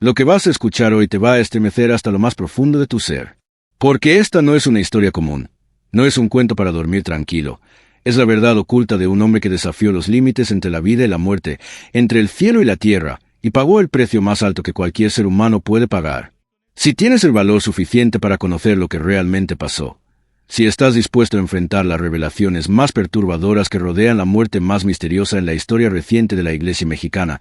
Lo que vas a escuchar hoy te va a estremecer hasta lo más profundo de tu ser. Porque esta no es una historia común. No es un cuento para dormir tranquilo. Es la verdad oculta de un hombre que desafió los límites entre la vida y la muerte, entre el cielo y la tierra, y pagó el precio más alto que cualquier ser humano puede pagar. Si tienes el valor suficiente para conocer lo que realmente pasó, si estás dispuesto a enfrentar las revelaciones más perturbadoras que rodean la muerte más misteriosa en la historia reciente de la Iglesia mexicana,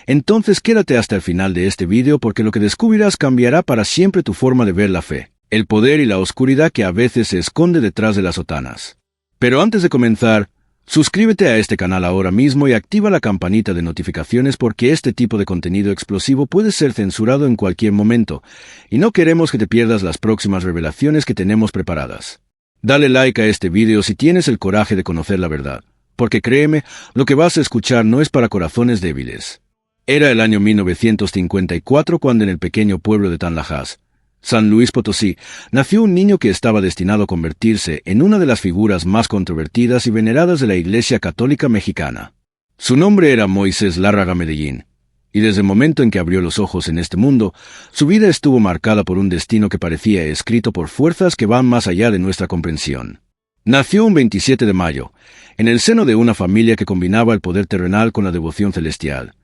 entonces quédate hasta el final de este video porque lo que descubrirás cambiará para siempre tu forma de ver la fe, el poder y la oscuridad que a veces se esconde detrás de las sotanas. Pero antes de comenzar, suscríbete a este canal ahora mismo y activa la campanita de notificaciones porque este tipo de contenido explosivo puede ser censurado en cualquier momento, y no queremos que te pierdas las próximas revelaciones que tenemos preparadas. Dale like a este video si tienes el coraje de conocer la verdad, porque créeme, lo que vas a escuchar no es para corazones débiles. Era el año 1954 cuando en el pequeño pueblo de Tanlajas, San Luis Potosí, nació un niño que estaba destinado a convertirse en una de las figuras más controvertidas y veneradas de la Iglesia Católica Mexicana. Su nombre era Moisés Lárraga Medellín, y desde el momento en que abrió los ojos en este mundo, su vida estuvo marcada por un destino que parecía escrito por fuerzas que van más allá de nuestra comprensión. Nació un 27 de mayo, en el seno de una familia que combinaba el poder terrenal con la devoción celestial,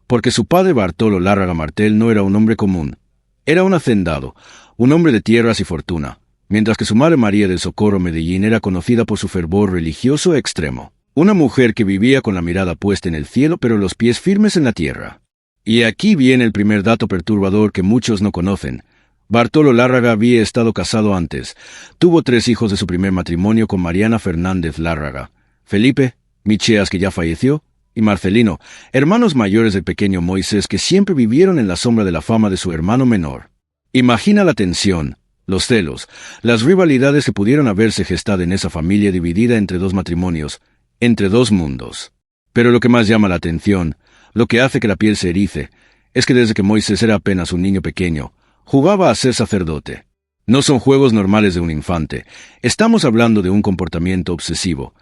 porque su padre Bartolo Lárraga Martel no era un hombre común. Era un hacendado, un hombre de tierras y fortuna, mientras que su madre María del Socorro Medellín era conocida por su fervor religioso extremo. Una mujer que vivía con la mirada puesta en el cielo pero los pies firmes en la tierra. Y aquí viene el primer dato perturbador que muchos no conocen. Bartolo Lárraga había estado casado antes. Tuvo 3 hijos de su primer matrimonio con Mariana Fernández Lárraga, Felipe, Micheas que ya falleció, y Marcelino, hermanos mayores del pequeño Moisés que siempre vivieron en la sombra de la fama de su hermano menor. Imagina la tensión, los celos, las rivalidades que pudieron haberse gestado en esa familia dividida entre 2 matrimonios, entre 2 mundos. Pero lo que más llama la atención, lo que hace que la piel se erice, es que desde que Moisés era apenas un niño pequeño, jugaba a ser sacerdote. No son juegos normales de un infante, estamos hablando de un comportamiento obsesivo,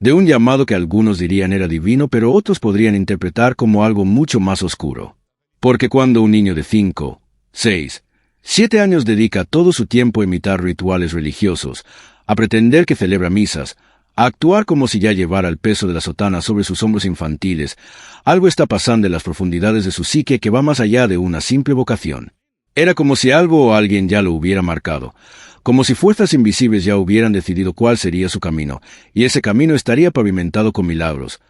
de un llamado que algunos dirían era divino pero otros podrían interpretar como algo mucho más oscuro. Porque cuando un niño de 5, 6, 7 años dedica todo su tiempo a imitar rituales religiosos, a pretender que celebra misas, a actuar como si ya llevara el peso de la sotana sobre sus hombros infantiles, algo está pasando en las profundidades de su psique que va más allá de una simple vocación. Era como si algo o alguien ya lo hubiera marcado, como si fuerzas invisibles ya hubieran decidido cuál sería su camino, y ese camino estaría pavimentado con milagros,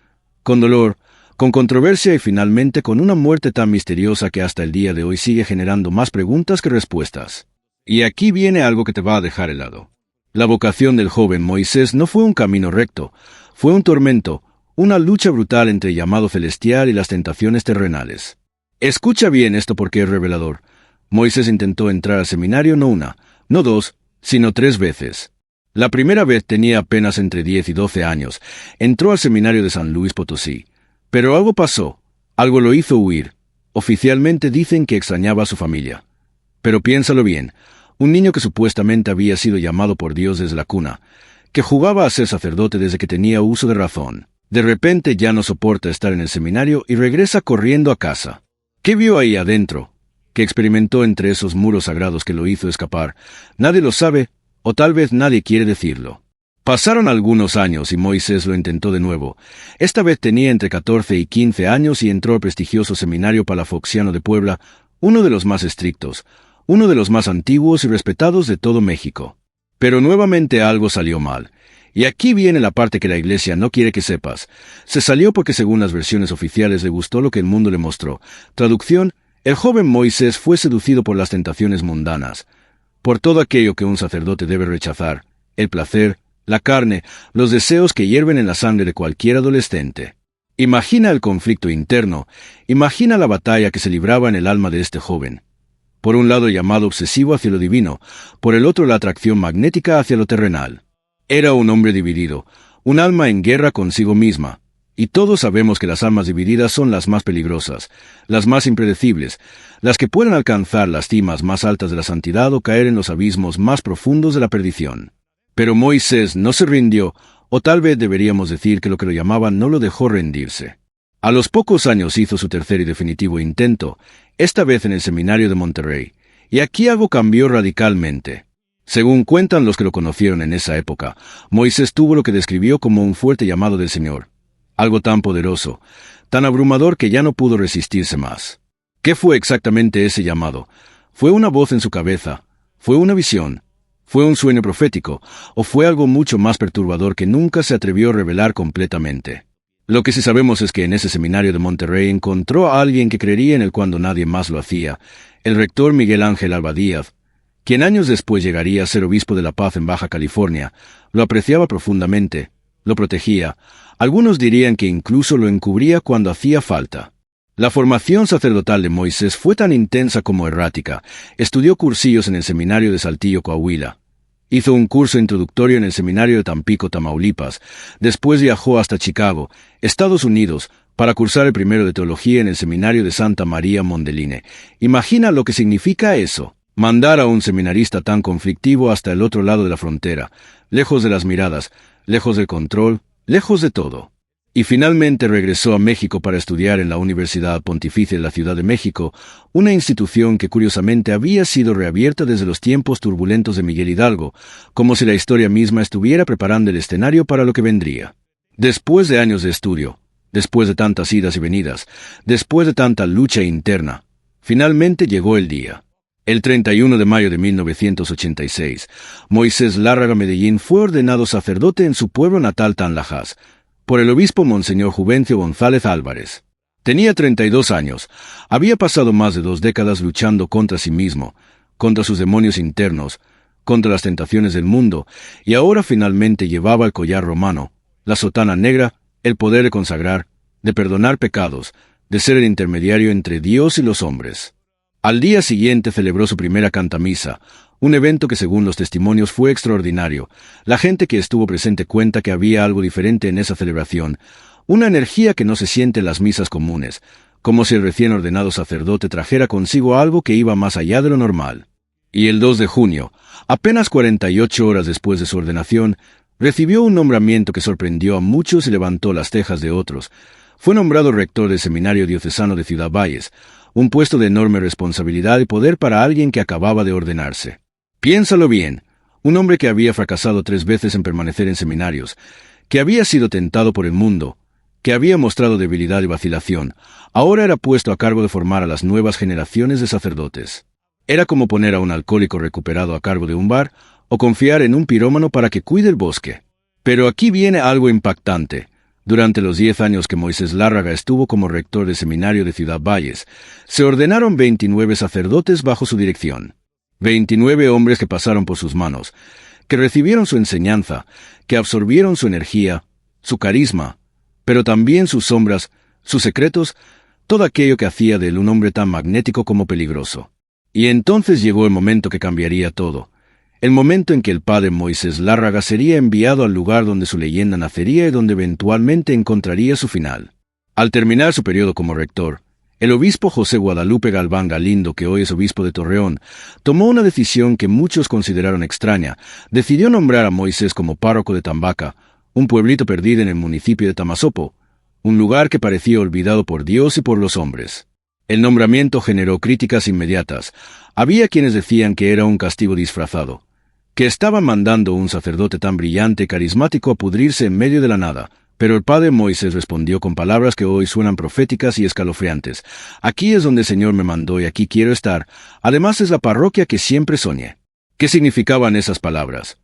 con dolor, con controversia y finalmente con una muerte tan misteriosa que hasta el día de hoy sigue generando más preguntas que respuestas. Y aquí viene algo que te va a dejar helado. La vocación del joven Moisés no fue un camino recto, fue un tormento, una lucha brutal entre el llamado celestial y las tentaciones terrenales. Escucha bien esto porque es revelador. Moisés intentó entrar al seminario no 1, no 2, sino 3 veces. La primera vez tenía apenas entre 10 y 12 años. Entró al seminario de San Luis Potosí. Pero algo pasó. Algo lo hizo huir. Oficialmente dicen que extrañaba a su familia. Pero piénsalo bien. Un niño que supuestamente había sido llamado por Dios desde la cuna, que jugaba a ser sacerdote desde que tenía uso de razón. De repente ya no soporta estar en el seminario y regresa corriendo a casa. ¿Qué vio ahí adentro? ¿Qué experimentó entre esos muros sagrados que lo hizo escapar? Nadie lo sabe, o tal vez nadie quiere decirlo. Pasaron algunos años y Moisés lo intentó de nuevo. Esta vez tenía entre 14 y 15 años y entró al prestigioso seminario palafoxiano de Puebla, uno de los más estrictos, uno de los más antiguos y respetados de todo México. Pero nuevamente algo salió mal. Y aquí viene la parte que la Iglesia no quiere que sepas. Se salió porque según las versiones oficiales le gustó lo que el mundo le mostró. Traducción: el joven Moisés fue seducido por las tentaciones mundanas, por todo aquello que un sacerdote debe rechazar, el placer, la carne, los deseos que hierven en la sangre de cualquier adolescente. Imagina el conflicto interno, imagina la batalla que se libraba en el alma de este joven. Por un lado el llamado obsesivo hacia lo divino, por el otro la atracción magnética hacia lo terrenal. Era un hombre dividido, un alma en guerra consigo misma, y todos sabemos que las almas divididas son las más peligrosas, las más impredecibles, las que pueden alcanzar las cimas más altas de la santidad o caer en los abismos más profundos de la perdición. Pero Moisés no se rindió, o tal vez deberíamos decir que lo llamaban no lo dejó rendirse. A los pocos años hizo su tercer y definitivo intento, esta vez en el seminario de Monterrey, y aquí algo cambió radicalmente. Según cuentan los que lo conocieron en esa época, Moisés tuvo lo que describió como un fuerte llamado del Señor, algo tan poderoso, tan abrumador que ya no pudo resistirse más. ¿Qué fue exactamente ese llamado? ¿Fue una voz en su cabeza? ¿Fue una visión? ¿Fue un sueño profético? ¿O fue algo mucho más perturbador que nunca se atrevió a revelar completamente? Lo que sí sabemos es que en ese seminario de Monterrey encontró a alguien que creería en él cuando nadie más lo hacía, el rector Miguel Ángel Alba Díaz, quien años después llegaría a ser obispo de La Paz en Baja California. Lo apreciaba profundamente, lo protegía, algunos dirían que incluso lo encubría cuando hacía falta. La formación sacerdotal de Moisés fue tan intensa como errática. Estudió cursillos en el seminario de Saltillo, Coahuila. Hizo un curso introductorio en el seminario de Tampico, Tamaulipas. Después viajó hasta Chicago, Estados Unidos, para cursar el primero de teología en el seminario de Santa María Mondeline. Imagina lo que significa eso. Mandar a un seminarista tan conflictivo hasta el otro lado de la frontera, lejos de las miradas, lejos del control, lejos de todo. Y finalmente regresó a México para estudiar en la Universidad Pontificia de la Ciudad de México, una institución que curiosamente había sido reabierta desde los tiempos turbulentos de Miguel Hidalgo, como si la historia misma estuviera preparando el escenario para lo que vendría. Después de años de estudio, después de tantas idas y venidas, después de tanta lucha interna, finalmente llegó el día. El 31 de mayo de 1986, Moisés Lárraga Medellín fue ordenado sacerdote en su pueblo natal Tanlajas, por el obispo Monseñor Juvencio González Álvarez. Tenía 32 años, había pasado más de 2 décadas luchando contra sí mismo, contra sus demonios internos, contra las tentaciones del mundo, y ahora finalmente llevaba el collar romano, la sotana negra, el poder de consagrar, de perdonar pecados, de ser el intermediario entre Dios y los hombres. Al día siguiente celebró su primera cantamisa, un evento que según los testimonios fue extraordinario. La gente que estuvo presente cuenta que había algo diferente en esa celebración, una energía que no se siente en las misas comunes, como si el recién ordenado sacerdote trajera consigo algo que iba más allá de lo normal. Y el 2 de junio, apenas 48 horas después de su ordenación, recibió un nombramiento que sorprendió a muchos y levantó las cejas de otros. Fue nombrado rector del Seminario Diocesano de Ciudad Valles, un puesto de enorme responsabilidad y poder para alguien que acababa de ordenarse. Piénsalo bien, un hombre que había fracasado 3 veces en permanecer en seminarios, que había sido tentado por el mundo, que había mostrado debilidad y vacilación, ahora era puesto a cargo de formar a las nuevas generaciones de sacerdotes. Era como poner a un alcohólico recuperado a cargo de un bar, o confiar en un pirómano para que cuide el bosque. Pero aquí viene algo impactante. Durante los 10 años que Moisés Lárraga estuvo como rector del seminario de Ciudad Valles, se ordenaron 29 sacerdotes bajo su dirección. 29 hombres que pasaron por sus manos, que recibieron su enseñanza, que absorbieron su energía, su carisma, pero también sus sombras, sus secretos, todo aquello que hacía de él un hombre tan magnético como peligroso. Y entonces llegó el momento que cambiaría todo. El momento en que el padre Moisés Lárraga sería enviado al lugar donde su leyenda nacería y donde eventualmente encontraría su final. Al terminar su periodo como rector, el obispo José Guadalupe Galván Galindo, que hoy es obispo de Torreón, tomó una decisión que muchos consideraron extraña. Decidió nombrar a Moisés como párroco de Tambaca, un pueblito perdido en el municipio de Tamazopo, un lugar que parecía olvidado por Dios y por los hombres. El nombramiento generó críticas inmediatas. Había quienes decían que era un castigo disfrazado, que estaban mandando un sacerdote tan brillante y carismático a pudrirse en medio de la nada. Pero el padre Moisés respondió con palabras que hoy suenan proféticas y escalofriantes. Aquí es donde el Señor me mandó y aquí quiero estar. Además es la parroquia que siempre soñé. ¿Qué significaban esas palabras?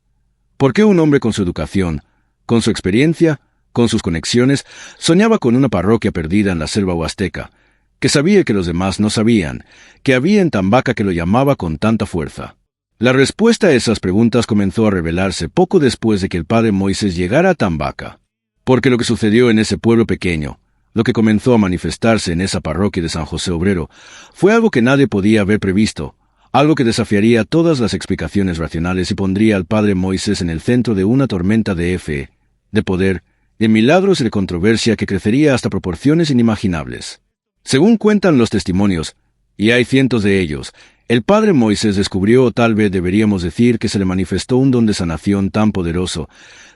¿Por qué un hombre con su educación, con su experiencia, con sus conexiones, soñaba con una parroquia perdida en la selva huasteca, que sabía que los demás no sabían, que había en Tambaca que lo llamaba con tanta fuerza? La respuesta a esas preguntas comenzó a revelarse poco después de que el padre Moisés llegara a Tambaca. Porque lo que sucedió en ese pueblo pequeño, lo que comenzó a manifestarse en esa parroquia de San José Obrero, fue algo que nadie podía haber previsto, algo que desafiaría todas las explicaciones racionales y pondría al padre Moisés en el centro de una tormenta de fe, de poder, de milagros y de controversia que crecería hasta proporciones inimaginables. Según cuentan los testimonios, y hay cientos de ellos, el padre Moisés descubrió, o tal vez deberíamos decir que se le manifestó un don de sanación tan poderoso,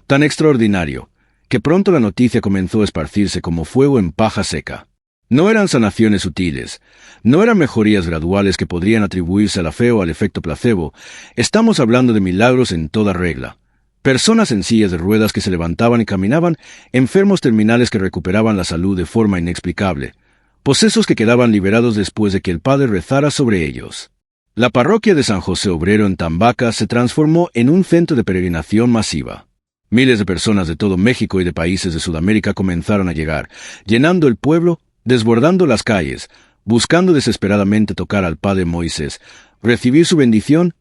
tan extraordinario, que pronto la noticia comenzó a esparcirse como fuego en paja seca. No eran sanaciones sutiles, no eran mejorías graduales que podrían atribuirse a la fe o al efecto placebo. Estamos hablando de milagros en toda regla. Personas en sillas de ruedas que se levantaban y caminaban, enfermos terminales que recuperaban la salud de forma inexplicable, posesos que quedaban liberados después de que el Padre rezara sobre ellos. La parroquia de San José Obrero en Tambaca se transformó en un centro de peregrinación masiva. Miles de personas de todo México y de países de Sudamérica comenzaron a llegar, llenando el pueblo, desbordando las calles, buscando desesperadamente tocar al Padre Moisés, recibir su bendición,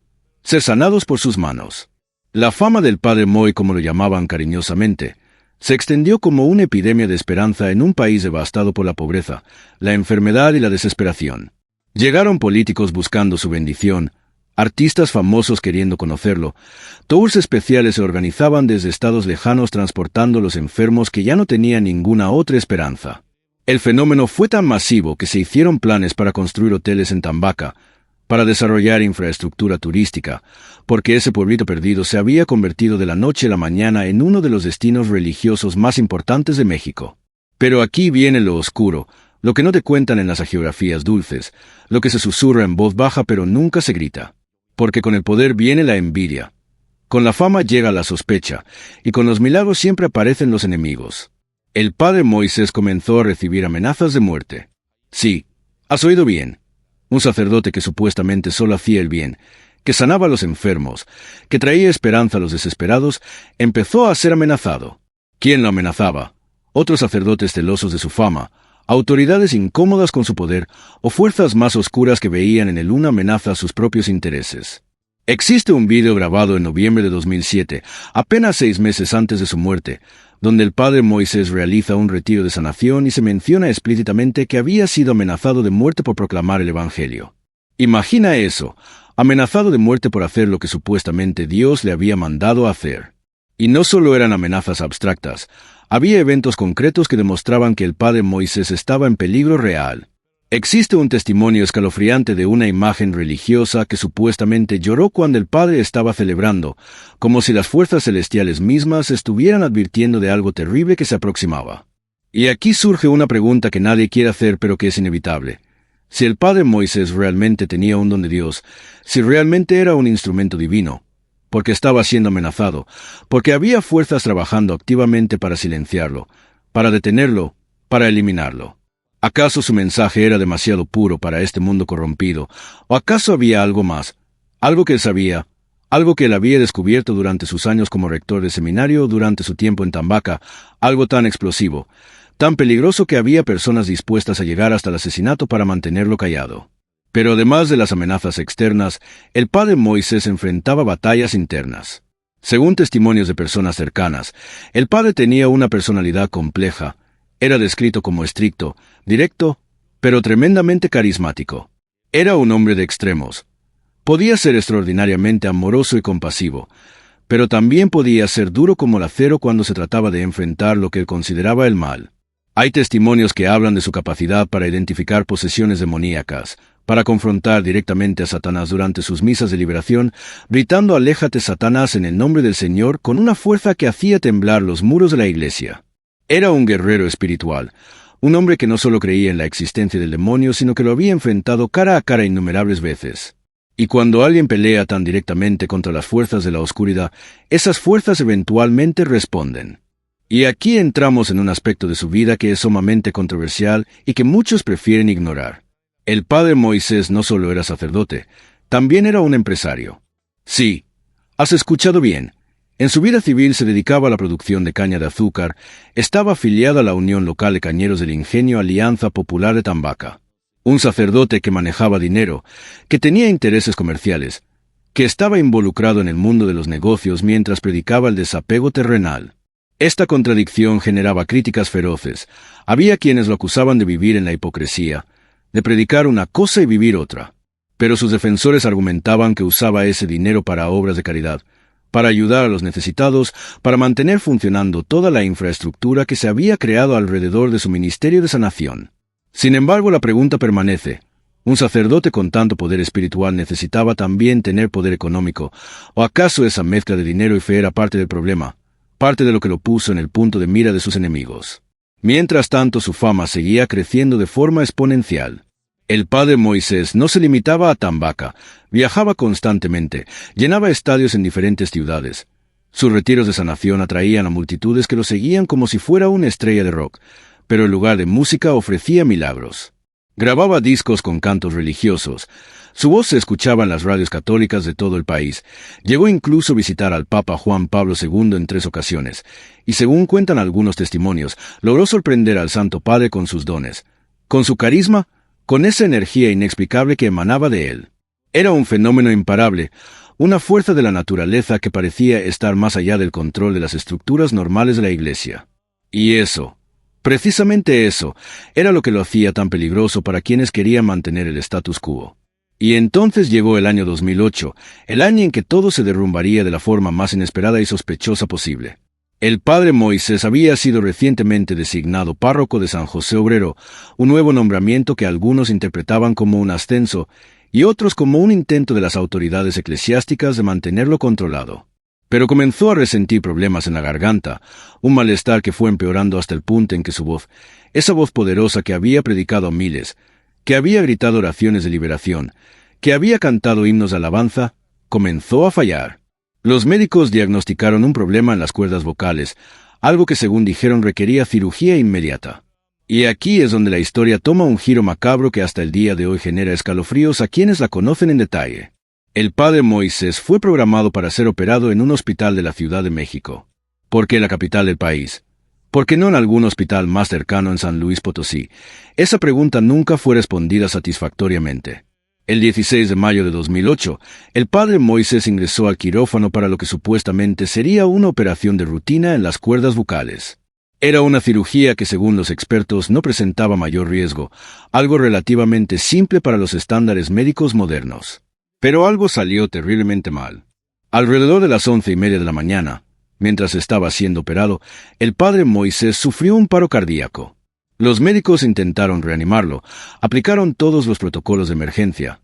ser sanados por sus manos. La fama del Padre Moy, como lo llamaban cariñosamente, se extendió como una epidemia de esperanza en un país devastado por la pobreza, la enfermedad y la desesperación. Llegaron políticos buscando su bendición, artistas famosos queriendo conocerlo, tours especiales se organizaban desde estados lejanos transportando a los enfermos que ya no tenían ninguna otra esperanza. El fenómeno fue tan masivo que se hicieron planes para construir hoteles en Tambaca, para desarrollar infraestructura turística, porque ese pueblito perdido se había convertido de la noche a la mañana en uno de los destinos religiosos más importantes de México. Pero aquí viene lo oscuro, lo que no te cuentan en las hagiografías dulces, lo que se susurra en voz baja pero nunca se grita. Porque con el poder viene la envidia, con la fama llega la sospecha, y con los milagros siempre aparecen los enemigos. El Padre Moisés comenzó a recibir amenazas de muerte. Sí, has oído bien. Un sacerdote que supuestamente solo hacía el bien, que sanaba a los enfermos, que traía esperanza a los desesperados, empezó a ser amenazado. ¿Quién lo amenazaba? Otros sacerdotes celosos de su fama, autoridades incómodas con su poder o fuerzas más oscuras que veían en él una amenaza a sus propios intereses. Existe un video grabado en noviembre de 2007, apenas 6 meses antes de su muerte, donde el Padre Moisés realiza un retiro de sanación y se menciona explícitamente que había sido amenazado de muerte por proclamar el Evangelio. Imagina eso, amenazado de muerte por hacer lo que supuestamente Dios le había mandado hacer. Y no solo eran amenazas abstractas, había eventos concretos que demostraban que el Padre Moisés estaba en peligro real. Existe un testimonio escalofriante de una imagen religiosa que supuestamente lloró cuando el Padre estaba celebrando, como si las fuerzas celestiales mismas estuvieran advirtiendo de algo terrible que se aproximaba. Y aquí surge una pregunta que nadie quiere hacer pero que es inevitable. Si el Padre Moisés realmente tenía un don de Dios, si realmente era un instrumento divino, porque estaba siendo amenazado, porque había fuerzas trabajando activamente para silenciarlo, para detenerlo, para eliminarlo. ¿Acaso su mensaje era demasiado puro para este mundo corrompido? ¿O acaso había algo más? Algo que él sabía, algo que él había descubierto durante sus años como rector de seminario, durante su tiempo en Tambaca, algo tan explosivo, tan peligroso que había personas dispuestas a llegar hasta el asesinato para mantenerlo callado. Pero además de las amenazas externas, el Padre Moisés enfrentaba batallas internas. Según testimonios de personas cercanas, el Padre tenía una personalidad compleja. Era descrito como estricto, directo, pero tremendamente carismático. Era un hombre de extremos. Podía ser extraordinariamente amoroso y compasivo, pero también podía ser duro como el acero cuando se trataba de enfrentar lo que él consideraba el mal. Hay testimonios que hablan de su capacidad para identificar posesiones demoníacas, para confrontar directamente a Satanás durante sus misas de liberación, gritando «Aléjate, Satanás», en el nombre del Señor con una fuerza que hacía temblar los muros de la iglesia. Era un guerrero espiritual, un hombre que no solo creía en la existencia del demonio, sino que lo había enfrentado cara a cara innumerables veces. Y cuando alguien pelea tan directamente contra las fuerzas de la oscuridad, esas fuerzas eventualmente responden. Y aquí entramos en un aspecto de su vida que es sumamente controversial y que muchos prefieren ignorar. El Padre Moisés no solo era sacerdote, también era un empresario. Sí, has escuchado bien. En su vida civil se dedicaba a la producción de caña de azúcar, estaba afiliado a la Unión Local de Cañeros del Ingenio Alianza Popular de Tambaca. Un sacerdote que manejaba dinero, que tenía intereses comerciales, que estaba involucrado en el mundo de los negocios mientras predicaba el desapego terrenal. Esta contradicción generaba críticas feroces. Había quienes lo acusaban de vivir en la hipocresía, de predicar una cosa y vivir otra. Pero sus defensores argumentaban que usaba ese dinero para obras de caridad, para ayudar a los necesitados, para mantener funcionando toda la infraestructura que se había creado alrededor de su ministerio de sanación. Sin embargo, la pregunta permanece. ¿Un sacerdote con tanto poder espiritual necesitaba también tener poder económico? ¿O acaso esa mezcla de dinero y fe era parte del problema? parte de lo que lo puso en el punto de mira de sus enemigos. Mientras tanto, su fama seguía creciendo de forma exponencial. El padre Moisés no se limitaba a Tambaca, viajaba constantemente, llenaba estadios en diferentes ciudades. Sus retiros de sanación atraían a multitudes que lo seguían como si fuera una estrella de rock, pero en lugar de música ofrecía milagros. Grababa discos con cantos religiosos. Su voz se escuchaba en las radios católicas de todo el país. Llegó incluso a visitar al Papa Juan Pablo II en 3 ocasiones, y según cuentan algunos testimonios, logró sorprender al Santo Padre con sus dones, con su carisma, con esa energía inexplicable que emanaba de él. Era un fenómeno imparable, una fuerza de la naturaleza que parecía estar más allá del control de las estructuras normales de la Iglesia. Y eso, precisamente eso, era lo que lo hacía tan peligroso para quienes querían mantener el status quo. Y entonces llegó el año 2008, el año en que todo se derrumbaría de la forma más inesperada y sospechosa posible. El padre Moisés había sido recientemente designado párroco de San José Obrero, un nuevo nombramiento que algunos interpretaban como un ascenso y otros como un intento de las autoridades eclesiásticas de mantenerlo controlado. Pero comenzó a resentir problemas en la garganta, un malestar que fue empeorando hasta el punto en que su voz, esa voz poderosa que había predicado a miles, que había gritado oraciones de liberación, que había cantado himnos de alabanza, comenzó a fallar. Los médicos diagnosticaron un problema en las cuerdas vocales, algo que según dijeron requería cirugía inmediata. Y aquí es donde la historia toma un giro macabro que hasta el día de hoy genera escalofríos a quienes la conocen en detalle. El padre Moisés fue programado para ser operado en un hospital de la Ciudad de México. ¿Por qué la capital del país? ¿Por qué no en algún hospital más cercano en San Luis Potosí? Esa pregunta nunca fue respondida satisfactoriamente. El 16 de mayo de 2008, el padre Moisés ingresó al quirófano para lo que supuestamente sería una operación de rutina en las cuerdas vocales. Era una cirugía que, según los expertos, no presentaba mayor riesgo, algo relativamente simple para los estándares médicos modernos. Pero algo salió terriblemente mal. Alrededor de las 11:30 de la mañana, mientras estaba siendo operado, el padre Moisés sufrió un paro cardíaco. Los médicos intentaron reanimarlo, aplicaron todos los protocolos de emergencia,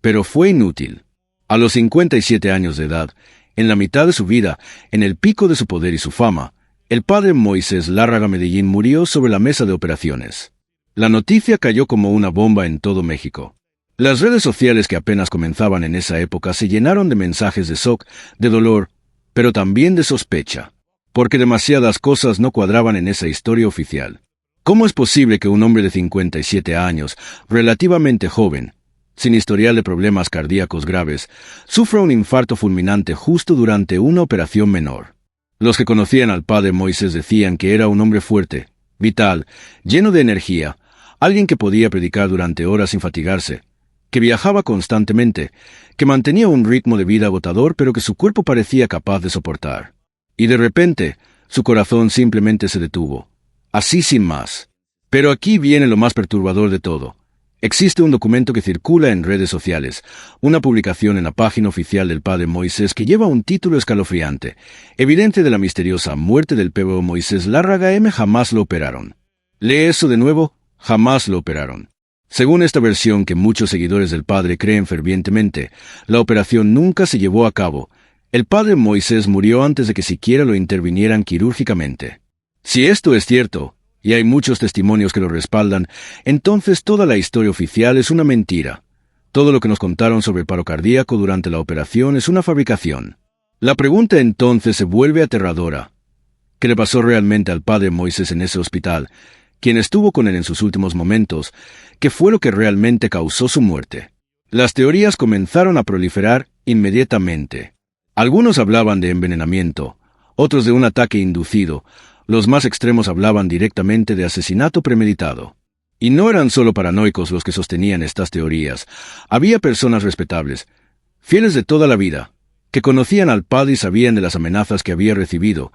pero fue inútil. A los 57 años de edad, en la mitad de su vida, en el pico de su poder y su fama, el padre Moisés Lárraga Medellín murió sobre la mesa de operaciones. La noticia cayó como una bomba en todo México. Las redes sociales que apenas comenzaban en esa época se llenaron de mensajes de shock, de dolor, pero también de sospecha, porque demasiadas cosas no cuadraban en esa historia oficial. ¿Cómo es posible que un hombre de 57 años, relativamente joven, sin historial de problemas cardíacos graves, sufra un infarto fulminante justo durante una operación menor? Los que conocían al padre Moisés decían que era un hombre fuerte, vital, lleno de energía, alguien que podía predicar durante horas sin fatigarse, que viajaba constantemente, que mantenía un ritmo de vida agotador pero que su cuerpo parecía capaz de soportar. Y de repente, su corazón simplemente se detuvo, así sin más. Pero aquí viene lo más perturbador de todo. Existe un documento que circula en redes sociales, una publicación en la página oficial del padre Moisés que lleva un título escalofriante, evidente de la misteriosa muerte del PBO Moisés Lárraga M. Jamás lo operaron. Lee eso de nuevo, jamás lo operaron. Según esta versión que muchos seguidores del padre creen fervientemente, la operación nunca se llevó a cabo. El padre Moisés murió antes de que siquiera lo intervinieran quirúrgicamente. Si esto es cierto, y hay muchos testimonios que lo respaldan, entonces toda la historia oficial es una mentira. Todo lo que nos contaron sobre el paro cardíaco durante la operación es una fabricación. La pregunta entonces se vuelve aterradora. ¿Qué le pasó realmente al padre Moisés en ese hospital, quien estuvo con él en sus últimos momentos? ¿Qué fue lo que realmente causó su muerte? Las teorías comenzaron a proliferar inmediatamente. Algunos hablaban de envenenamiento, otros de un ataque inducido. Los más extremos hablaban directamente de asesinato premeditado. Y no eran solo paranoicos los que sostenían estas teorías. Había personas respetables, fieles de toda la vida, que conocían al padre y sabían de las amenazas que había recibido,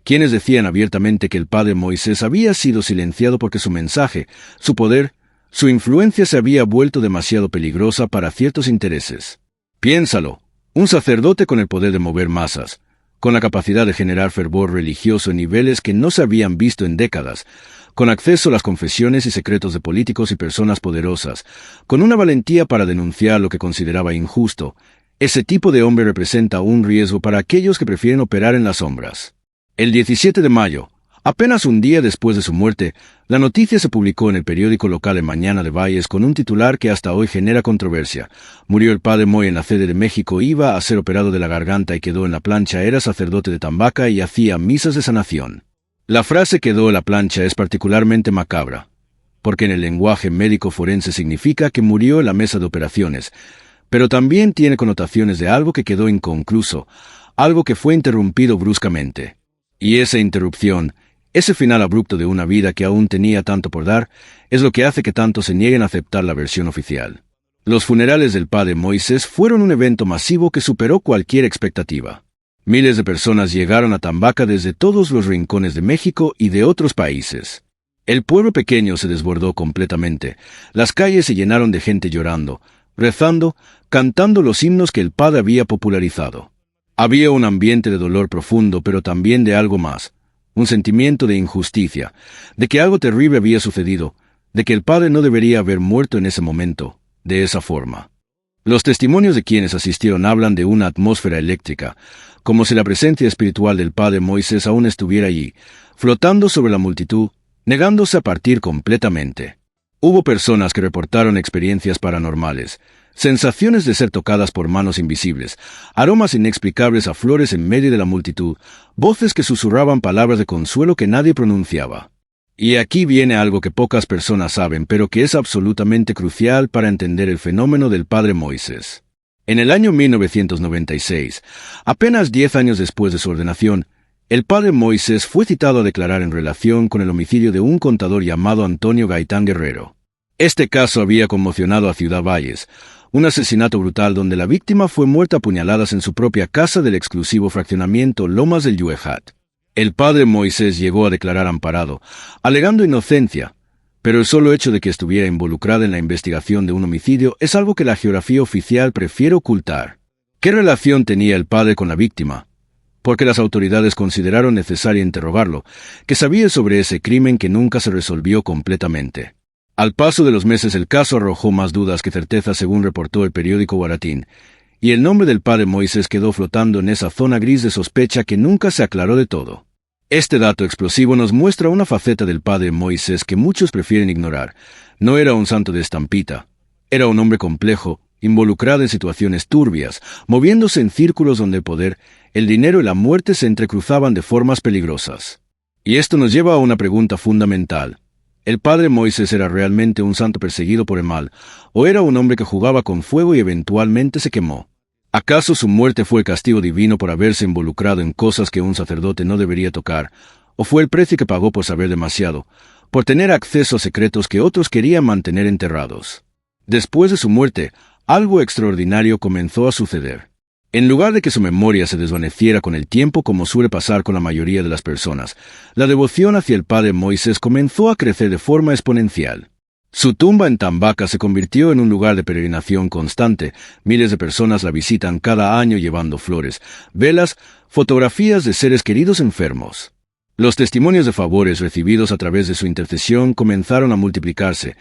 quienes decían abiertamente que el padre Moisés había sido silenciado porque su mensaje, su poder, su influencia se había vuelto demasiado peligrosa para ciertos intereses. Piénsalo, un sacerdote con el poder de mover masas, con la capacidad de generar fervor religioso en niveles que no se habían visto en décadas, con acceso a las confesiones y secretos de políticos y personas poderosas, con una valentía para denunciar lo que consideraba injusto. Ese tipo de hombre representa un riesgo para aquellos que prefieren operar en las sombras. El 17 de mayo, apenas un día después de su muerte, la noticia se publicó en el periódico local El Mañana de Valles con un titular que hasta hoy genera controversia. Murió el padre Moy en la sede de México, iba a ser operado de la garganta y quedó en la plancha, era sacerdote de Tambaca y hacía misas de sanación. La frase quedó en la plancha es particularmente macabra, porque en el lenguaje médico forense significa que murió en la mesa de operaciones, pero también tiene connotaciones de algo que quedó inconcluso, algo que fue interrumpido bruscamente. Y esa interrupción, ese final abrupto de una vida que aún tenía tanto por dar, es lo que hace que tantos se nieguen a aceptar la versión oficial. Los funerales del padre Moisés fueron un evento masivo que superó cualquier expectativa. Miles de personas llegaron a Tambaca desde todos los rincones de México y de otros países. El pueblo pequeño se desbordó completamente. Las calles se llenaron de gente llorando, rezando, cantando los himnos que el padre había popularizado. Había un ambiente de dolor profundo, pero también de algo más, un sentimiento de injusticia, de que algo terrible había sucedido, de que el padre no debería haber muerto en ese momento, de esa forma. Los testimonios de quienes asistieron hablan de una atmósfera eléctrica, como si la presencia espiritual del padre Moisés aún estuviera allí, flotando sobre la multitud, negándose a partir completamente. Hubo personas que reportaron experiencias paranormales, sensaciones de ser tocadas por manos invisibles, aromas inexplicables a flores en medio de la multitud, voces que susurraban palabras de consuelo que nadie pronunciaba. Y aquí viene algo que pocas personas saben, pero que es absolutamente crucial para entender el fenómeno del padre Moisés. En el año 1996, apenas 10 años después de su ordenación, el padre Moisés fue citado a declarar en relación con el homicidio de un contador llamado Antonio Gaitán Guerrero. Este caso había conmocionado a Ciudad Valles, un asesinato brutal donde la víctima fue muerta a puñaladas en su propia casa del exclusivo fraccionamiento Lomas del Yuejat. El padre Moisés llegó a declarar amparado, alegando inocencia, pero el solo hecho de que estuviera involucrada en la investigación de un homicidio es algo que la geografía oficial prefiere ocultar. ¿Qué relación tenía el padre con la víctima? Porque las autoridades consideraron necesario interrogarlo, que sabía sobre ese crimen que nunca se resolvió completamente. Al paso de los meses el caso arrojó más dudas que certezas, según reportó el periódico Guaratín, y el nombre del padre Moisés quedó flotando en esa zona gris de sospecha que nunca se aclaró de todo. Este dato explosivo nos muestra una faceta del padre Moisés que muchos prefieren ignorar. No era un santo de estampita, era un hombre complejo, involucrado en situaciones turbias, moviéndose en círculos donde el poder, el dinero y la muerte se entrecruzaban de formas peligrosas. Y esto nos lleva a una pregunta fundamental. ¿El padre Moisés era realmente un santo perseguido por el mal, o era un hombre que jugaba con fuego y eventualmente se quemó? ¿Acaso su muerte fue el castigo divino por haberse involucrado en cosas que un sacerdote no debería tocar, o fue el precio que pagó por saber demasiado, por tener acceso a secretos que otros querían mantener enterrados? Después de su muerte, algo extraordinario comenzó a suceder. En lugar de que su memoria se desvaneciera con el tiempo como suele pasar con la mayoría de las personas, la devoción hacia el padre Moisés comenzó a crecer de forma exponencial. Su tumba en Tambaca se convirtió en un lugar de peregrinación constante. Miles de personas la visitan cada año llevando flores, velas, fotografías de seres queridos enfermos. Los testimonios de favores recibidos a través de su intercesión comenzaron a multiplicarse.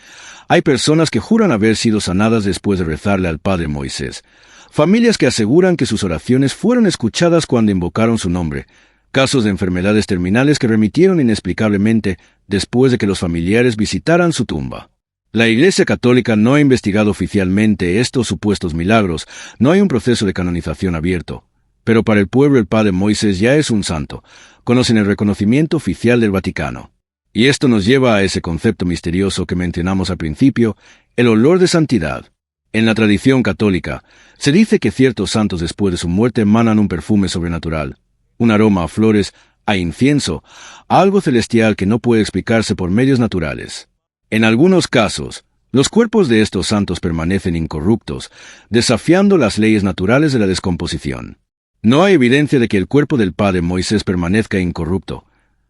Hay personas que juran haber sido sanadas después de rezarle al padre Moisés. Familias que aseguran que sus oraciones fueron escuchadas cuando invocaron su nombre. Casos de enfermedades terminales que remitieron inexplicablemente después de que los familiares visitaran su tumba. La Iglesia Católica no ha investigado oficialmente estos supuestos milagros, no hay un proceso de canonización abierto. Pero para el pueblo el padre Moisés ya es un santo, conocen el reconocimiento oficial del Vaticano. Y esto nos lleva a ese concepto misterioso que mencionamos al principio, el olor de santidad. En la tradición católica, se dice que ciertos santos después de su muerte emanan un perfume sobrenatural, un aroma a flores, a incienso, a algo celestial que no puede explicarse por medios naturales. En algunos casos, los cuerpos de estos santos permanecen incorruptos, desafiando las leyes naturales de la descomposición. No hay evidencia de que el cuerpo del padre Moisés permanezca incorrupto,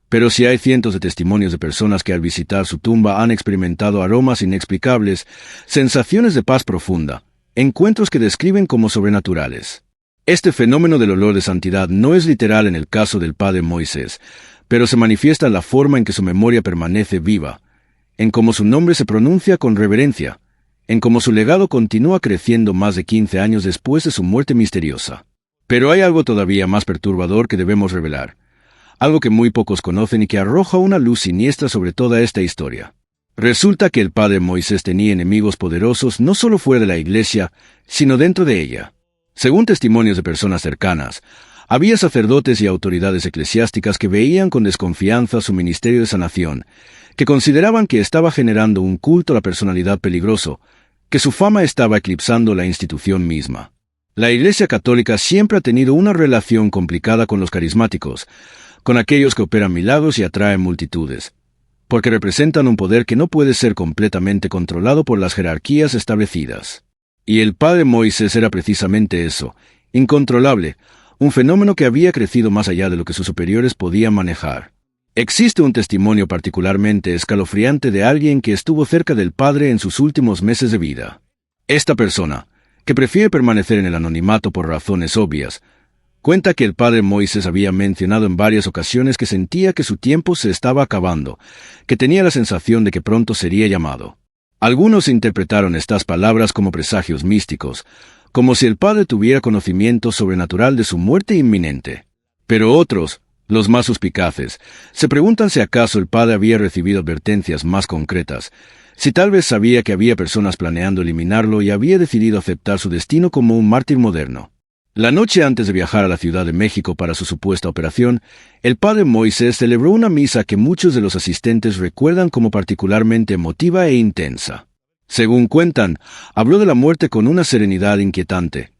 pero sí hay cientos de testimonios de personas que al visitar su tumba han experimentado aromas inexplicables, sensaciones de paz profunda, encuentros que describen como sobrenaturales. Este fenómeno del olor de santidad no es literal en el caso del padre Moisés, pero se manifiesta en la forma en que su memoria permanece viva, en cómo su nombre se pronuncia con reverencia, en cómo su legado continúa creciendo más de 15 años después de su muerte misteriosa. Pero hay algo todavía más perturbador que debemos revelar. algo que muy pocos conocen y que arroja una luz siniestra sobre toda esta historia. Resulta que el padre Moisés tenía enemigos poderosos no solo fuera de la iglesia, sino dentro de ella. Según testimonios de personas cercanas, había sacerdotes y autoridades eclesiásticas que veían con desconfianza su ministerio de sanación, que consideraban que estaba generando un culto a la personalidad peligroso, que su fama estaba eclipsando la institución misma. La Iglesia Católica siempre ha tenido una relación complicada con los carismáticos, con aquellos que operan milagros y atraen multitudes, porque representan un poder que no puede ser completamente controlado por las jerarquías establecidas. Y el padre Moisés era precisamente eso, incontrolable, un fenómeno que había crecido más allá de lo que sus superiores podían manejar. Existe un testimonio particularmente escalofriante de alguien que estuvo cerca del padre en sus últimos meses de vida. Esta persona, que prefiere permanecer en el anonimato por razones obvias, cuenta que el padre Moisés había mencionado en varias ocasiones que sentía que su tiempo se estaba acabando, que tenía la sensación de que pronto sería llamado. Algunos interpretaron estas palabras como presagios místicos, como si el padre tuviera conocimiento sobrenatural de su muerte inminente. Pero otros, los más suspicaces, se preguntan si acaso el padre había recibido advertencias más concretas, si tal vez sabía que había personas planeando eliminarlo y había decidido aceptar su destino como un mártir moderno. La noche antes de viajar a la Ciudad de México para su supuesta operación, el padre Moisés celebró una misa que muchos de los asistentes recuerdan como particularmente emotiva e intensa. Según cuentan, habló de la muerte con una serenidad inquietante,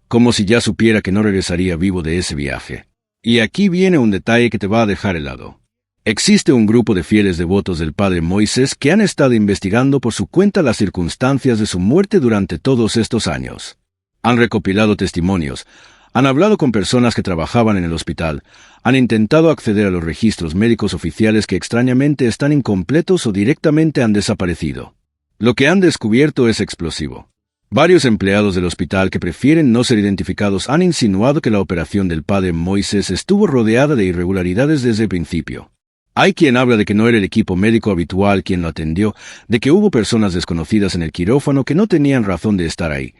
como si ya supiera que no regresaría vivo de ese viaje. Y aquí viene un detalle que te va a dejar helado. Existe un grupo de fieles devotos del padre Moisés que han estado investigando por su cuenta las circunstancias de su muerte durante todos estos años. Han recopilado testimonios, han hablado con personas que trabajaban en el hospital, han intentado acceder a los registros médicos oficiales que extrañamente están incompletos o directamente han desaparecido. Lo que han descubierto es explosivo. Varios empleados del hospital que prefieren no ser identificados han insinuado que la operación del padre Moisés estuvo rodeada de irregularidades desde el principio. Hay quien habla de que no era el equipo médico habitual quien lo atendió, de que hubo personas desconocidas en el quirófano que no tenían razón de estar ahí,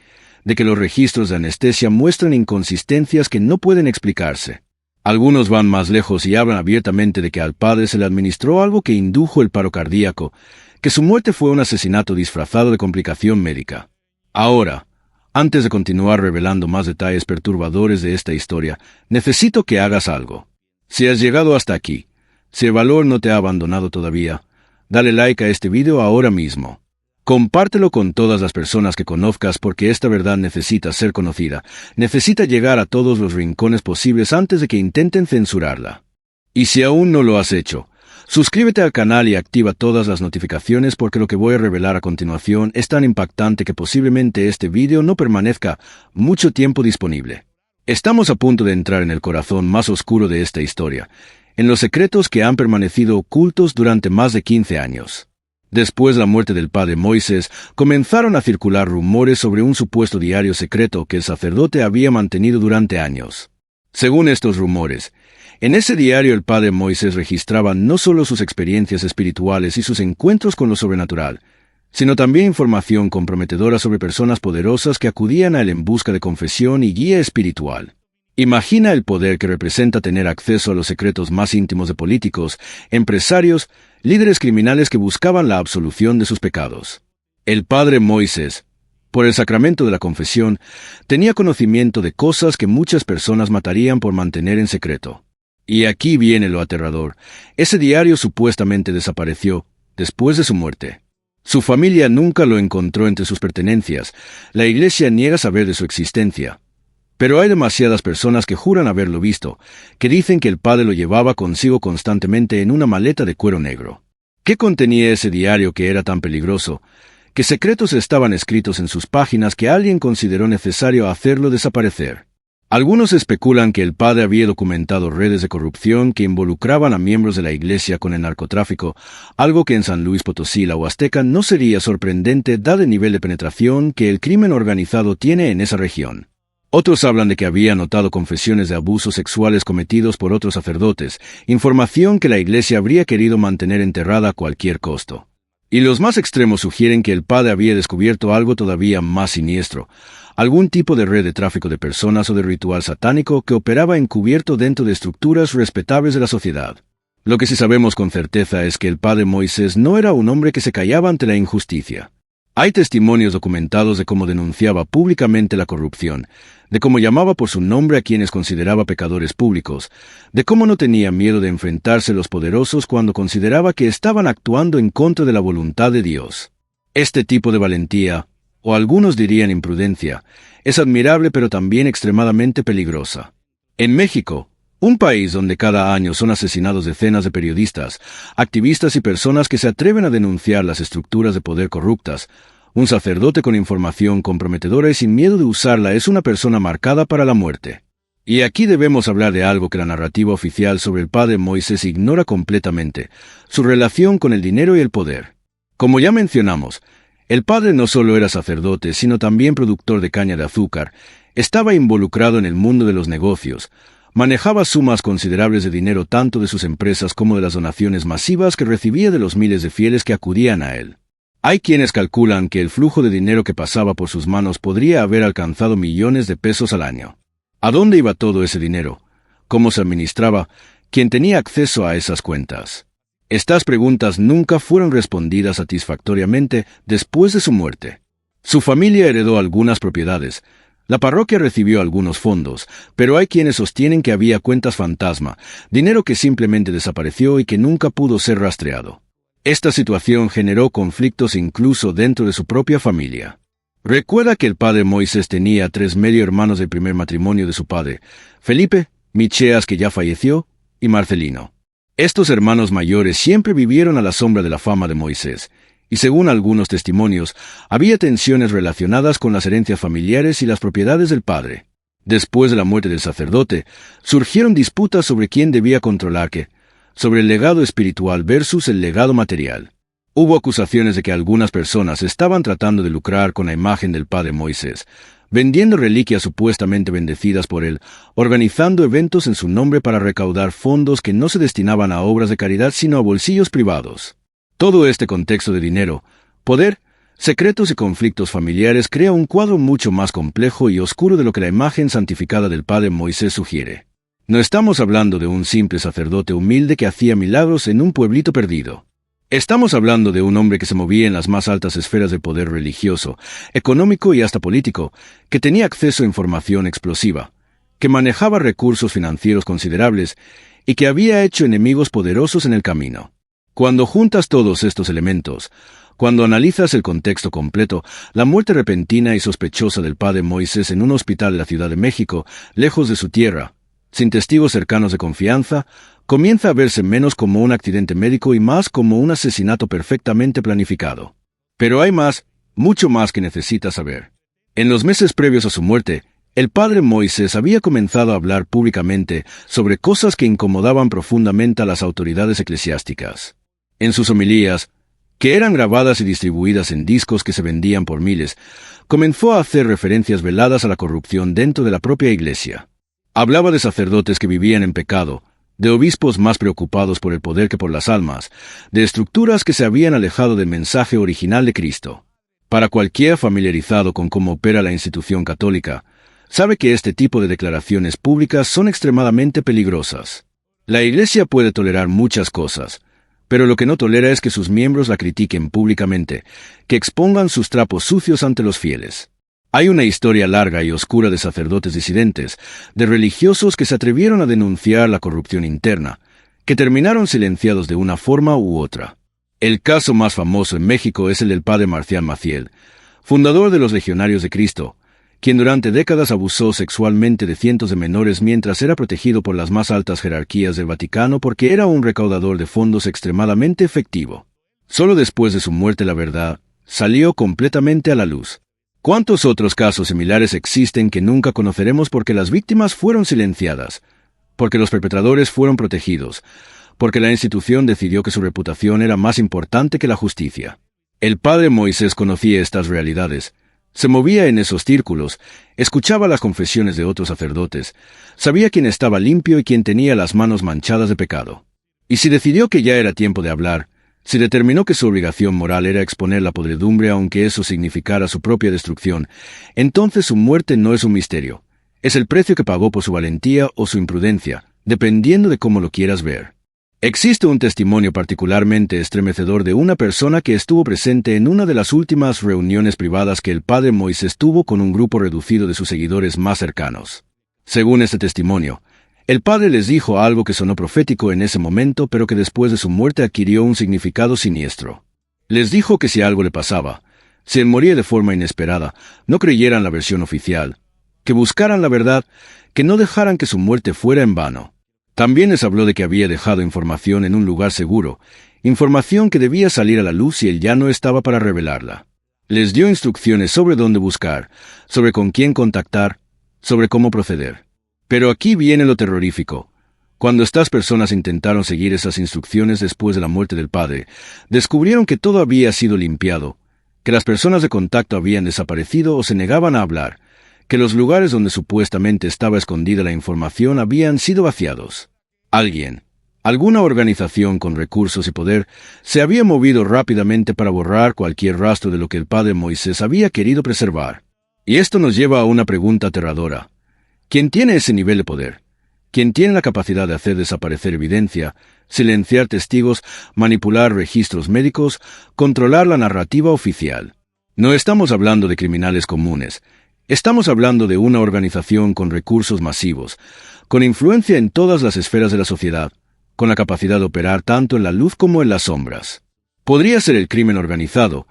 de que los registros de anestesia muestran inconsistencias que no pueden explicarse. Algunos van más lejos y hablan abiertamente de que al padre se le administró algo que indujo el paro cardíaco, que su muerte fue un asesinato disfrazado de complicación médica. Ahora, antes de continuar revelando más detalles perturbadores de esta historia, necesito que hagas algo. Si has llegado hasta aquí, si el valor no te ha abandonado todavía, dale like a este video ahora mismo. Compártelo con todas las personas que conozcas porque esta verdad necesita ser conocida, necesita llegar a todos los rincones posibles antes de que intenten censurarla. Y si aún no lo has hecho, suscríbete al canal y activa todas las notificaciones porque lo que voy a revelar a continuación es tan impactante que posiblemente este video no permanezca mucho tiempo disponible. Estamos a punto de entrar en el corazón más oscuro de esta historia, en los secretos que han permanecido ocultos durante más de 15 años. Después de la muerte del padre Moisés, comenzaron a circular rumores sobre un supuesto diario secreto que el sacerdote había mantenido durante años. Según estos rumores, en ese diario el padre Moisés registraba no solo sus experiencias espirituales y sus encuentros con lo sobrenatural, sino también información comprometedora sobre personas poderosas que acudían a él en busca de confesión y guía espiritual. Imagina el poder que representa tener acceso a los secretos más íntimos de políticos, empresarios, líderes criminales que buscaban la absolución de sus pecados. El padre Moisés, por el sacramento de la confesión, tenía conocimiento de cosas que muchas personas matarían por mantener en secreto. Y aquí viene lo aterrador. Ese diario supuestamente desapareció después de su muerte. Su familia nunca lo encontró entre sus pertenencias. La iglesia niega saber de su existencia. Pero hay demasiadas personas que juran haberlo visto, que dicen que el padre lo llevaba consigo constantemente en una maleta de cuero negro. ¿Qué contenía ese diario que era tan peligroso? ¿Qué secretos estaban escritos en sus páginas que alguien consideró necesario hacerlo desaparecer? Algunos especulan que el padre había documentado redes de corrupción que involucraban a miembros de la iglesia con el narcotráfico, algo que en San Luis Potosí, la Huasteca, no sería sorprendente dado el nivel de penetración que el crimen organizado tiene en esa región. Otros hablan de que había notado confesiones de abusos sexuales cometidos por otros sacerdotes, información que la iglesia habría querido mantener enterrada a cualquier costo. Y los más extremos sugieren que el padre había descubierto algo todavía más siniestro, algún tipo de red de tráfico de personas o de ritual satánico que operaba encubierto dentro de estructuras respetables de la sociedad. Lo que sí sabemos con certeza es que el padre Moisés no era un hombre que se callaba ante la injusticia. Hay testimonios documentados de cómo denunciaba públicamente la corrupción, de cómo llamaba por su nombre a quienes consideraba pecadores públicos, de cómo no tenía miedo de enfrentarse a los poderosos cuando consideraba que estaban actuando en contra de la voluntad de Dios. Este tipo de valentía, o algunos dirían imprudencia, es admirable pero también extremadamente peligrosa. En México, un país donde cada año son asesinados decenas de periodistas, activistas y personas que se atreven a denunciar las estructuras de poder corruptas, un sacerdote con información comprometedora y sin miedo de usarla es una persona marcada para la muerte. Y aquí debemos hablar de algo que la narrativa oficial sobre el padre Moisés ignora completamente: su relación con el dinero y el poder. Como ya mencionamos, el padre no solo era sacerdote, sino también productor de caña de azúcar, estaba involucrado en el mundo de los negocios, manejaba sumas considerables de dinero tanto de sus empresas como de las donaciones masivas que recibía de los miles de fieles que acudían a él. Hay quienes calculan que el flujo de dinero que pasaba por sus manos podría haber alcanzado millones de pesos al año. ¿A dónde iba todo ese dinero? ¿Cómo se administraba? ¿Quién tenía acceso a esas cuentas? Estas preguntas nunca fueron respondidas satisfactoriamente después de su muerte. Su familia heredó algunas propiedades. La parroquia recibió algunos fondos, pero hay quienes sostienen que había cuentas fantasma, dinero que simplemente desapareció y que nunca pudo ser rastreado. Esta situación generó conflictos incluso dentro de su propia familia. Recuerda que el padre Moisés tenía 3 medio hermanos del primer matrimonio de su padre: Felipe, Micheas, que ya falleció, y Marcelino. Estos hermanos mayores siempre vivieron a la sombra de la fama de Moisés, y según algunos testimonios, había tensiones relacionadas con las herencias familiares y las propiedades del padre. Después de la muerte del sacerdote, surgieron disputas sobre quién debía controlar qué, sobre el legado espiritual versus el legado material. Hubo acusaciones de que algunas personas estaban tratando de lucrar con la imagen del padre Moisés, vendiendo reliquias supuestamente bendecidas por él, organizando eventos en su nombre para recaudar fondos que no se destinaban a obras de caridad sino a bolsillos privados. Todo este contexto de dinero, poder, secretos y conflictos familiares crea un cuadro mucho más complejo y oscuro de lo que la imagen santificada del padre Moisés sugiere. No estamos hablando de un simple sacerdote humilde que hacía milagros en un pueblito perdido. Estamos hablando de un hombre que se movía en las más altas esferas de poder religioso, económico y hasta político, que tenía acceso a información explosiva, que manejaba recursos financieros considerables y que había hecho enemigos poderosos en el camino. Cuando juntas todos estos elementos, cuando analizas el contexto completo, la muerte repentina y sospechosa del padre Moisés en un hospital de la Ciudad de México, lejos de su tierra, sin testigos cercanos de confianza, comienza a verse menos como un accidente médico y más como un asesinato perfectamente planificado. Pero hay más, mucho más que necesitas saber. En los meses previos a su muerte, el padre Moisés había comenzado a hablar públicamente sobre cosas que incomodaban profundamente a las autoridades eclesiásticas. En sus homilías, que eran grabadas y distribuidas en discos que se vendían por miles, comenzó a hacer referencias veladas a la corrupción dentro de la propia iglesia. Hablaba de sacerdotes que vivían en pecado, de obispos más preocupados por el poder que por las almas, de estructuras que se habían alejado del mensaje original de Cristo. Para cualquier familiarizado con cómo opera la institución católica, sabe que este tipo de declaraciones públicas son extremadamente peligrosas. La Iglesia puede tolerar muchas cosas, pero lo que no tolera es que sus miembros la critiquen públicamente, que expongan sus trapos sucios ante los fieles. Hay una historia larga y oscura de sacerdotes disidentes, de religiosos que se atrevieron a denunciar la corrupción interna, que terminaron silenciados de una forma u otra. El caso más famoso en México es el del padre Marcial Maciel, fundador de los Legionarios de Cristo, quien durante décadas abusó sexualmente de cientos de menores mientras era protegido por las más altas jerarquías del Vaticano porque era un recaudador de fondos extremadamente efectivo. Solo después de su muerte la verdad salió completamente a la luz. ¿Cuántos otros casos similares existen que nunca conoceremos porque las víctimas fueron silenciadas, porque los perpetradores fueron protegidos, porque la institución decidió que su reputación era más importante que la justicia? El padre Moisés conocía estas realidades, se movía en esos círculos, escuchaba las confesiones de otros sacerdotes, sabía quién estaba limpio y quién tenía las manos manchadas de pecado. Y si decidió que ya era tiempo de hablar, Si determinó que su obligación moral era exponer la podredumbre aunque eso significara su propia destrucción, entonces su muerte no es un misterio. Es el precio que pagó por su valentía o su imprudencia, dependiendo de cómo lo quieras ver. Existe un testimonio particularmente estremecedor de una persona que estuvo presente en una de las últimas reuniones privadas que el padre Moisés tuvo con un grupo reducido de sus seguidores más cercanos. Según este testimonio, el padre les dijo algo que sonó profético en ese momento, pero que después de su muerte adquirió un significado siniestro. Les dijo que si algo le pasaba, si él moría de forma inesperada, no creyeran la versión oficial, que buscaran la verdad, que no dejaran que su muerte fuera en vano. También les habló de que había dejado información en un lugar seguro, información que debía salir a la luz si él ya no estaba para revelarla. Les dio instrucciones sobre dónde buscar, sobre con quién contactar, sobre cómo proceder. Pero aquí viene lo terrorífico. Cuando estas personas intentaron seguir esas instrucciones después de la muerte del padre, descubrieron que todo había sido limpiado, que las personas de contacto habían desaparecido o se negaban a hablar, que los lugares donde supuestamente estaba escondida la información habían sido vaciados. Alguna organización con recursos y poder, se había movido rápidamente para borrar cualquier rastro de lo que el padre Moisés había querido preservar. Y esto nos lleva a una pregunta aterradora. ¿Quién tiene ese nivel de poder? ¿Quién tiene la capacidad de hacer desaparecer evidencia, silenciar testigos, manipular registros médicos, controlar la narrativa oficial? No estamos hablando de criminales comunes. Estamos hablando de una organización con recursos masivos, con influencia en todas las esferas de la sociedad, con la capacidad de operar tanto en la luz como en las sombras. Podría ser el crimen organizado,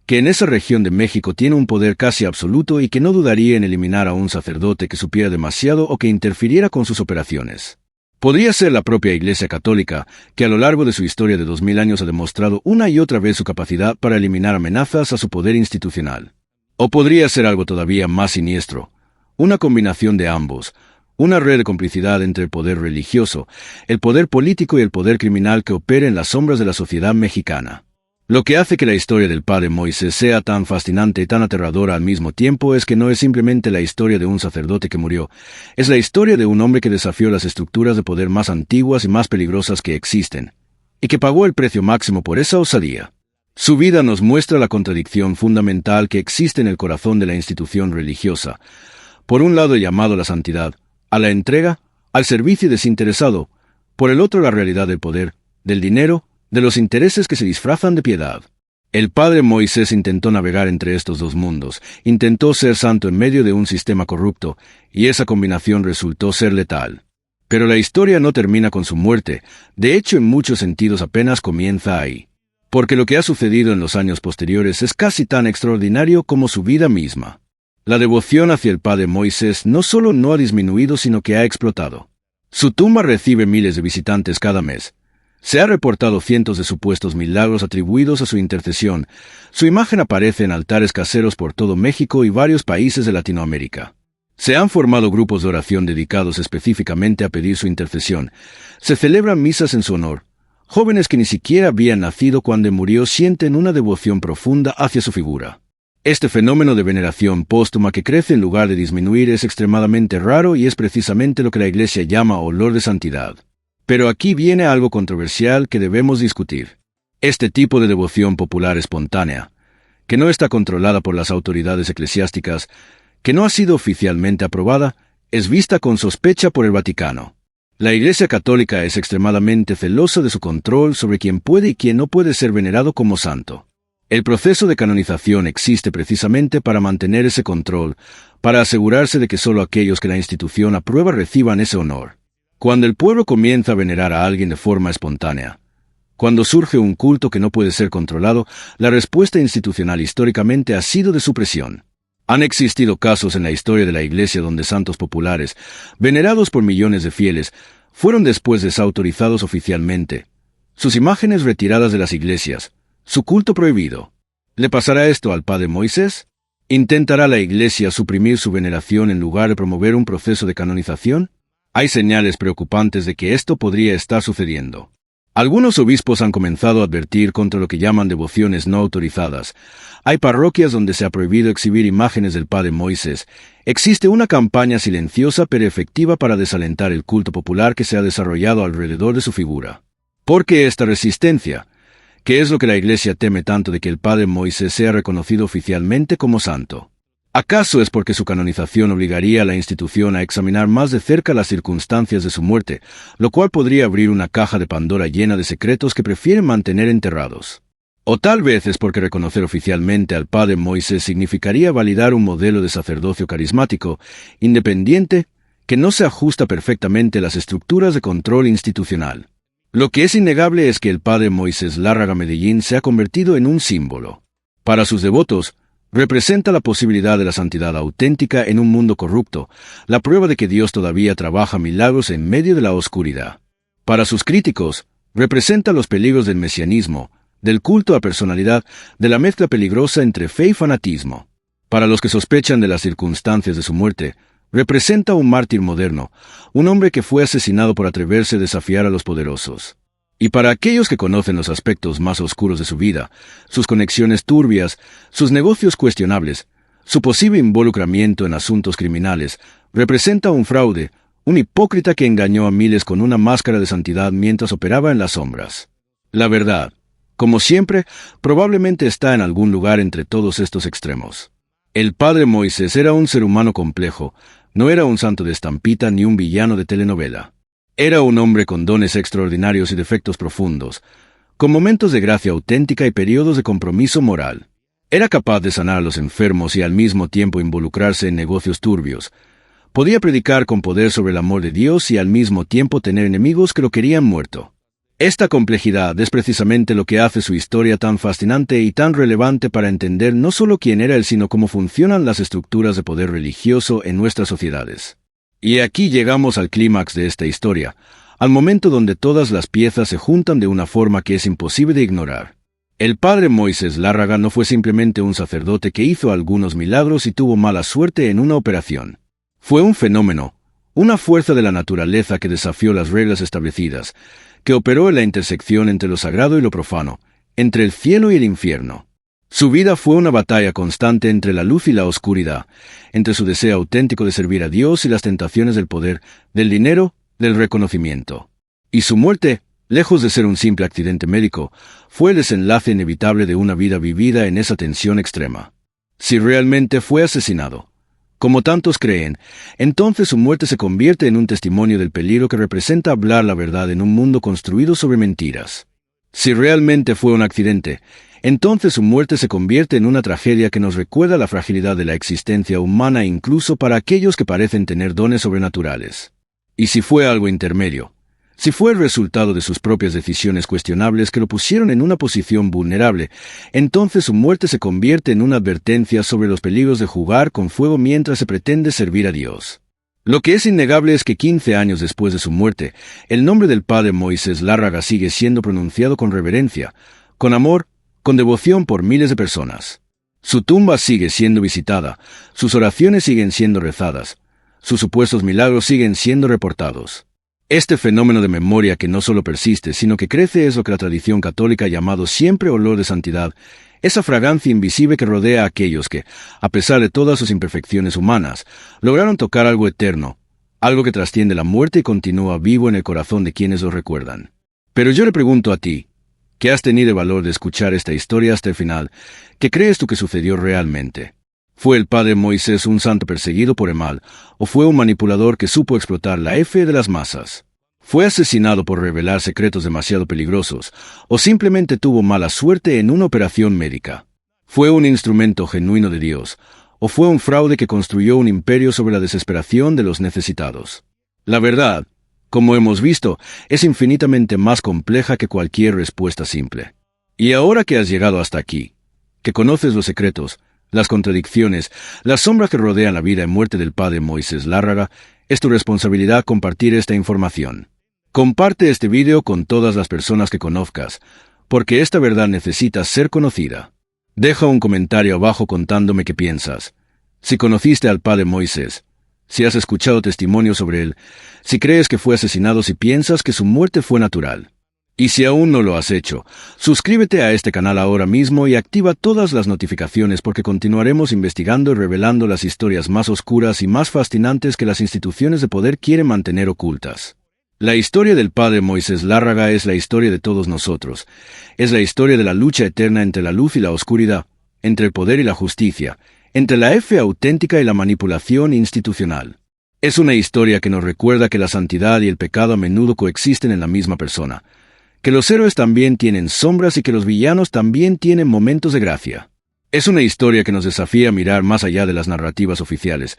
que en esa región de México tiene un poder casi absoluto y que no dudaría en eliminar a un sacerdote que supiera demasiado o que interfiriera con sus operaciones. Podría ser la propia Iglesia Católica, que a lo largo de su historia de 2000 años ha demostrado una y otra vez su capacidad para eliminar amenazas a su poder institucional. O podría ser algo todavía más siniestro, una combinación de ambos, una red de complicidad entre el poder religioso, el poder político y el poder criminal que opera en las sombras de la sociedad mexicana. Lo que hace que la historia del padre Moisés sea tan fascinante y tan aterradora al mismo tiempo es que no es simplemente la historia de un sacerdote que murió, es la historia de un hombre que desafió las estructuras de poder más antiguas y más peligrosas que existen, y que pagó el precio máximo por esa osadía. Su vida nos muestra la contradicción fundamental que existe en el corazón de la institución religiosa. Por un lado el llamado a la santidad, a la entrega, al servicio desinteresado, por el otro la realidad del poder, del dinero, de los intereses que se disfrazan de piedad. El padre Moisés intentó navegar entre estos dos mundos, intentó ser santo en medio de un sistema corrupto, y esa combinación resultó ser letal. Pero la historia no termina con su muerte, de hecho en muchos sentidos apenas comienza ahí. Porque lo que ha sucedido en los años posteriores es casi tan extraordinario como su vida misma. La devoción hacia el padre Moisés no solo no ha disminuido, sino que ha explotado. Su tumba recibe miles de visitantes cada mes. Se ha reportado cientos de supuestos milagros atribuidos a su intercesión. Su imagen aparece en altares caseros por todo México y varios países de Latinoamérica. Se han formado grupos de oración dedicados específicamente a pedir su intercesión. Se celebran misas en su honor. Jóvenes que ni siquiera habían nacido cuando murió sienten una devoción profunda hacia su figura. Este fenómeno de veneración póstuma que crece en lugar de disminuir es extremadamente raro y es precisamente lo que la Iglesia llama olor de santidad. Pero aquí viene algo controversial que debemos discutir. Este tipo de devoción popular espontánea, que no está controlada por las autoridades eclesiásticas, que no ha sido oficialmente aprobada, es vista con sospecha por el Vaticano. La Iglesia Católica es extremadamente celosa de su control sobre quién puede y quién no puede ser venerado como santo. El proceso de canonización existe precisamente para mantener ese control, para asegurarse de que solo aquellos que la institución aprueba reciban ese honor. Cuando el pueblo comienza a venerar a alguien de forma espontánea, cuando surge un culto que no puede ser controlado, la respuesta institucional históricamente ha sido de supresión. Han existido casos en la historia de la Iglesia donde santos populares, venerados por millones de fieles, fueron después desautorizados oficialmente, sus imágenes retiradas de las iglesias, su culto prohibido. ¿Le pasará esto al padre Moisés? ¿Intentará la Iglesia suprimir su veneración en lugar de promover un proceso de canonización? Hay señales preocupantes de que esto podría estar sucediendo. Algunos obispos han comenzado a advertir contra lo que llaman devociones no autorizadas. Hay parroquias donde se ha prohibido exhibir imágenes del padre Moisés. Existe una campaña silenciosa pero efectiva para desalentar el culto popular que se ha desarrollado alrededor de su figura. ¿Por qué esta resistencia? ¿Qué es lo que la Iglesia teme tanto de que el padre Moisés sea reconocido oficialmente como santo? ¿Acaso es porque su canonización obligaría a la institución a examinar más de cerca las circunstancias de su muerte, lo cual podría abrir una caja de Pandora llena de secretos que prefieren mantener enterrados? O tal vez es porque reconocer oficialmente al padre Moisés significaría validar un modelo de sacerdocio carismático, independiente, que no se ajusta perfectamente a las estructuras de control institucional. Lo que es innegable es que el padre Moisés Lárraga Medellín se ha convertido en un símbolo. Para sus devotos, representa la posibilidad de la santidad auténtica en un mundo corrupto, la prueba de que Dios todavía trabaja milagros en medio de la oscuridad. Para sus críticos, representa los peligros del mesianismo, del culto a personalidad, de la mezcla peligrosa entre fe y fanatismo. Para los que sospechan de las circunstancias de su muerte, representa un mártir moderno, un hombre que fue asesinado por atreverse a desafiar a los poderosos. Y para aquellos que conocen los aspectos más oscuros de su vida, sus conexiones turbias, sus negocios cuestionables, su posible involucramiento en asuntos criminales, representa un fraude, un hipócrita que engañó a miles con una máscara de santidad mientras operaba en las sombras. La verdad, como siempre, probablemente está en algún lugar entre todos estos extremos. El padre Moisés era un ser humano complejo, no era un santo de estampita ni un villano de telenovela. Era un hombre con dones extraordinarios y defectos profundos, con momentos de gracia auténtica y periodos de compromiso moral. Era capaz de sanar a los enfermos y al mismo tiempo involucrarse en negocios turbios. Podía predicar con poder sobre el amor de Dios y al mismo tiempo tener enemigos que lo querían muerto. Esta complejidad es precisamente lo que hace su historia tan fascinante y tan relevante para entender no solo quién era él, sino cómo funcionan las estructuras de poder religioso en nuestras sociedades. Y aquí llegamos al clímax de esta historia, al momento donde todas las piezas se juntan de una forma que es imposible de ignorar. El padre Moisés Lárraga no fue simplemente un sacerdote que hizo algunos milagros y tuvo mala suerte en una operación. Fue un fenómeno, una fuerza de la naturaleza que desafió las reglas establecidas, que operó en la intersección entre lo sagrado y lo profano, entre el cielo y el infierno. Su vida fue una batalla constante entre la luz y la oscuridad, entre su deseo auténtico de servir a Dios y las tentaciones del poder, del dinero, del reconocimiento. Y su muerte, lejos de ser un simple accidente médico, fue el desenlace inevitable de una vida vivida en esa tensión extrema. Si realmente fue asesinado, como tantos creen, entonces su muerte se convierte en un testimonio del peligro que representa hablar la verdad en un mundo construido sobre mentiras. Si realmente fue un accidente, entonces su muerte se convierte en una tragedia que nos recuerda la fragilidad de la existencia humana incluso para aquellos que parecen tener dones sobrenaturales. Y si fue algo intermedio, si fue el resultado de sus propias decisiones cuestionables que lo pusieron en una posición vulnerable, entonces su muerte se convierte en una advertencia sobre los peligros de jugar con fuego mientras se pretende servir a Dios. Lo que es innegable es que 15 años después de su muerte, el nombre del padre Moisés Lárraga sigue siendo pronunciado con reverencia, con amor, con devoción por miles de personas. Su tumba sigue siendo visitada, sus oraciones siguen siendo rezadas, sus supuestos milagros siguen siendo reportados. Este fenómeno de memoria que no solo persiste, sino que crece es lo que la tradición católica ha llamado siempre olor de santidad, esa fragancia invisible que rodea a aquellos que, a pesar de todas sus imperfecciones humanas, lograron tocar algo eterno, algo que trasciende la muerte y continúa vivo en el corazón de quienes lo recuerdan. Pero yo le pregunto a ti, que has tenido el valor de escuchar esta historia hasta el final, ¿qué crees tú que sucedió realmente? ¿Fue el padre Moisés un santo perseguido por el mal, o fue un manipulador que supo explotar la fe de las masas? ¿Fue asesinado por revelar secretos demasiado peligrosos, o simplemente tuvo mala suerte en una operación médica? ¿Fue un instrumento genuino de Dios, o fue un fraude que construyó un imperio sobre la desesperación de los necesitados? La verdad, como hemos visto, es infinitamente más compleja que cualquier respuesta simple. Y ahora que has llegado hasta aquí, que conoces los secretos, las contradicciones, las sombras que rodean la vida y muerte del padre Moisés Lárraga, es tu responsabilidad compartir esta información. Comparte este video con todas las personas que conozcas, porque esta verdad necesita ser conocida. Deja un comentario abajo contándome qué piensas. Si conociste al padre Moisés, si has escuchado testimonios sobre él, si crees que fue asesinado, si piensas que su muerte fue natural. Y si aún no lo has hecho, suscríbete a este canal ahora mismo y activa todas las notificaciones porque continuaremos investigando y revelando las historias más oscuras y más fascinantes que las instituciones de poder quieren mantener ocultas. La historia del padre Moisés Lárraga es la historia de todos nosotros. Es la historia de la lucha eterna entre la luz y la oscuridad, entre el poder y la justicia, entre la fe auténtica y la manipulación institucional. Es una historia que nos recuerda que la santidad y el pecado a menudo coexisten en la misma persona, que los héroes también tienen sombras y que los villanos también tienen momentos de gracia. Es una historia que nos desafía a mirar más allá de las narrativas oficiales,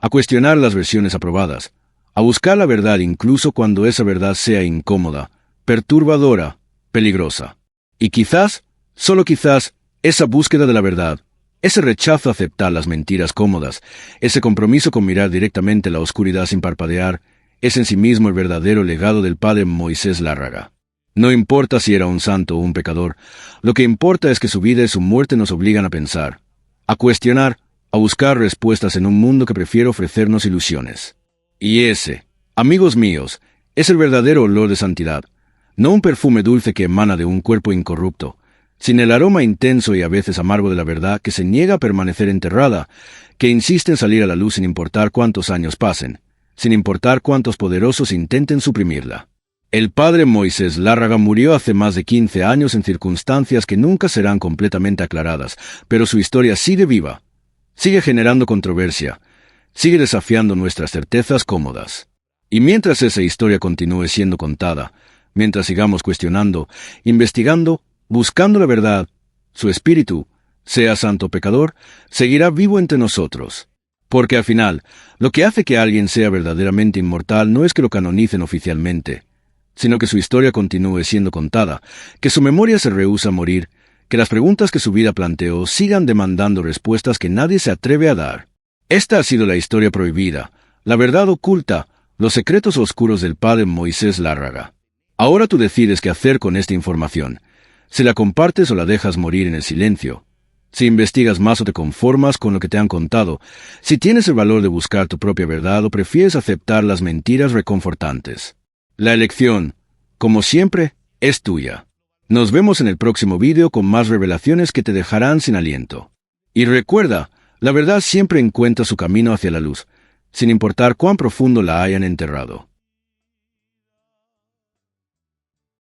a cuestionar las versiones aprobadas, a buscar la verdad incluso cuando esa verdad sea incómoda, perturbadora, peligrosa. Y quizás, solo quizás, esa búsqueda de la verdad, ese rechazo a aceptar las mentiras cómodas, ese compromiso con mirar directamente la oscuridad sin parpadear, es en sí mismo el verdadero legado del padre Moisés Lárraga. No importa si era un santo o un pecador, lo que importa es que su vida y su muerte nos obligan a pensar, a cuestionar, a buscar respuestas en un mundo que prefiere ofrecernos ilusiones. Y ese, amigos míos, es el verdadero olor de santidad, no un perfume dulce que emana de un cuerpo incorrupto, sino el aroma intenso y a veces amargo de la verdad que se niega a permanecer enterrada, que insiste en salir a la luz sin importar cuántos años pasen, sin importar cuántos poderosos intenten suprimirla. El padre Moisés Lárraga murió hace más de 15 años en circunstancias que nunca serán completamente aclaradas, pero su historia sigue viva, sigue generando controversia, sigue desafiando nuestras certezas cómodas. Y mientras esa historia continúe siendo contada, mientras sigamos cuestionando, investigando, buscando la verdad, su espíritu, sea santo o pecador, seguirá vivo entre nosotros. Porque al final, lo que hace que alguien sea verdaderamente inmortal no es que lo canonicen oficialmente, sino que su historia continúe siendo contada, que su memoria se rehúsa a morir, que las preguntas que su vida planteó sigan demandando respuestas que nadie se atreve a dar. Esta ha sido la historia prohibida, la verdad oculta, los secretos oscuros del padre Moisés Lárraga. Ahora tú decides qué hacer con esta información, si la compartes o la dejas morir en el silencio, si investigas más o te conformas con lo que te han contado, si tienes el valor de buscar tu propia verdad o prefieres aceptar las mentiras reconfortantes. La elección, como siempre, es tuya. Nos vemos en el próximo vídeo con más revelaciones que te dejarán sin aliento. Y recuerda, la verdad siempre encuentra su camino hacia la luz, sin importar cuán profundo la hayan enterrado.